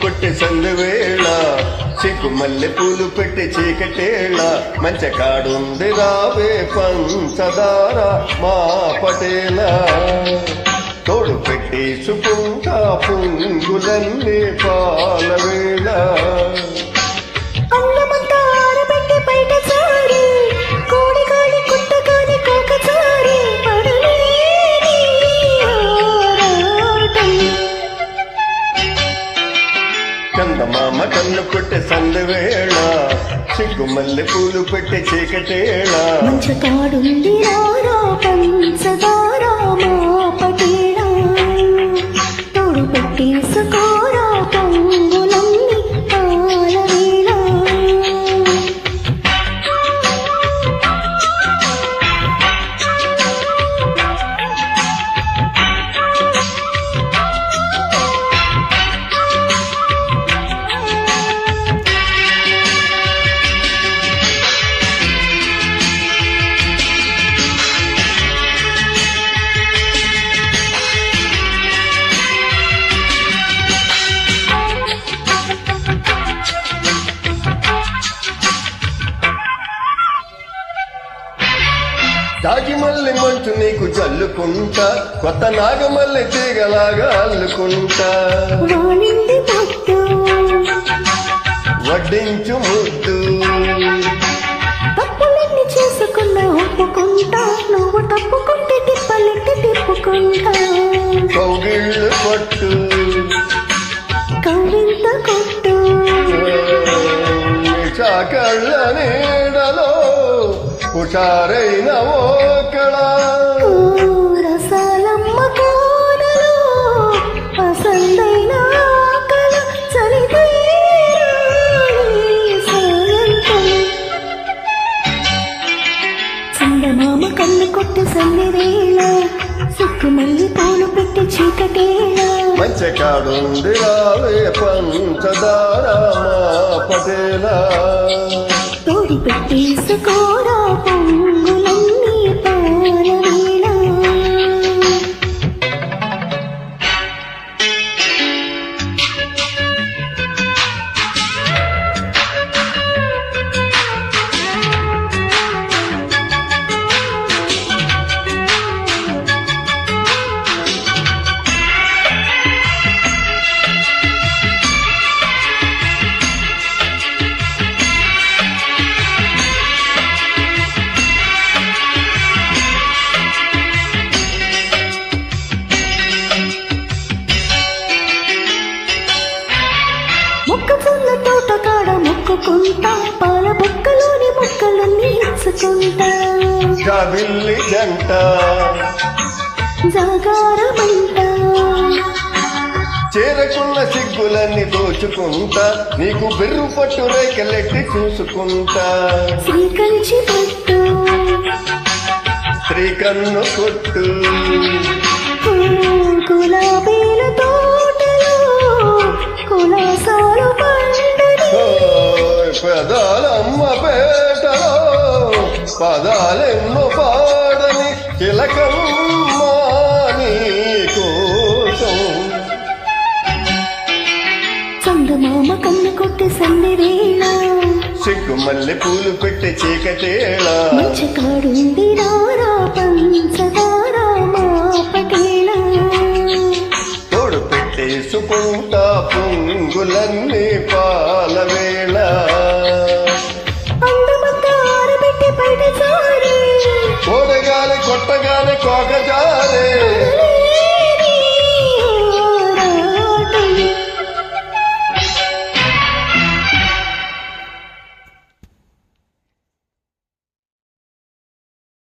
కొట్టి సందువేళ సిగ్గు మల్లె పూలు పెట్టి చీకటేళ మంచి కాడుంది రావే పంచదార మా పటేల తోడు పెట్టేసుకుంటా పుంగులన్నీ పాలవేళ చందమామ కన్ను కొట్టే సందువేళ సిగ్గు మల్లె పూలు పెట్టి చీకటేళ మంచి కాడుంది రారా పంచదార మా పటేల తోడు పెట్టేసుకోరా పొంగులన్నీ పాలవేళ దాగిమల్లి మంచు నీకు చల్లుకుంటా కొత్త నాగమల్లి తీగలాగా అల్లుకుంటా వడ్డించు ముద్దు తప్పులన్నీ చేసుకున్నా ఒప్పుకుంటా నువ్వు తప్పుకుంటే తిప్పలెట్టి తిప్పుకుంటా కౌగిళ్ళు పట్టు కవ్వింత కొట్టు చాకళ్ళ నీడలో హుషారైన ఓకళ రసాలమ్మ కోనలో అసలైన కళ చందమామ కన్ను కొట్టి సన్నివేళ సిక్కు మళ్ళీ పూలు పెట్టి చీకటేళ మంచి కాడుంది రావే పంచదార మా పటేల తోడి పెట్టేసుకోరా పొంగులన్నీ పాలవేళ మొక్కజొన్న తోట కాడ మొక్కుకుంటా పాల బొక్కలోని మొక్కలన్నీ ఇచ్చుకుంటా కవిల్లి జంట జాగారమంట చేరకున్న సిగ్గులన్నీ దోచుకుంటా నీకు బెర్రు పట్టు రేకలెట్టి చూసుకుంటా శ్రీకంచి పట్టు స్త్రీ కన్ను కొట్టు గులాబీల తోటలో కులాసాలు పండని పెదాలమ్మ పేటలో పదాలెన్నో పాడని కిలకమ్మ నీ కోసం చందమామ కన్ను కొట్టి సన్నివేళ సిగ్గు మల్లె పూలు పెట్టి చీకటేళ మంచి కాడుంది రారా పంచదార మా పటేల తోడు పెట్టేసుకుంటా పొంగులన్నీ పాలవేళ అందమంతా ఆరబెట్టి బయట జారే కోడగాలి కొట్టగాలి కోకజారే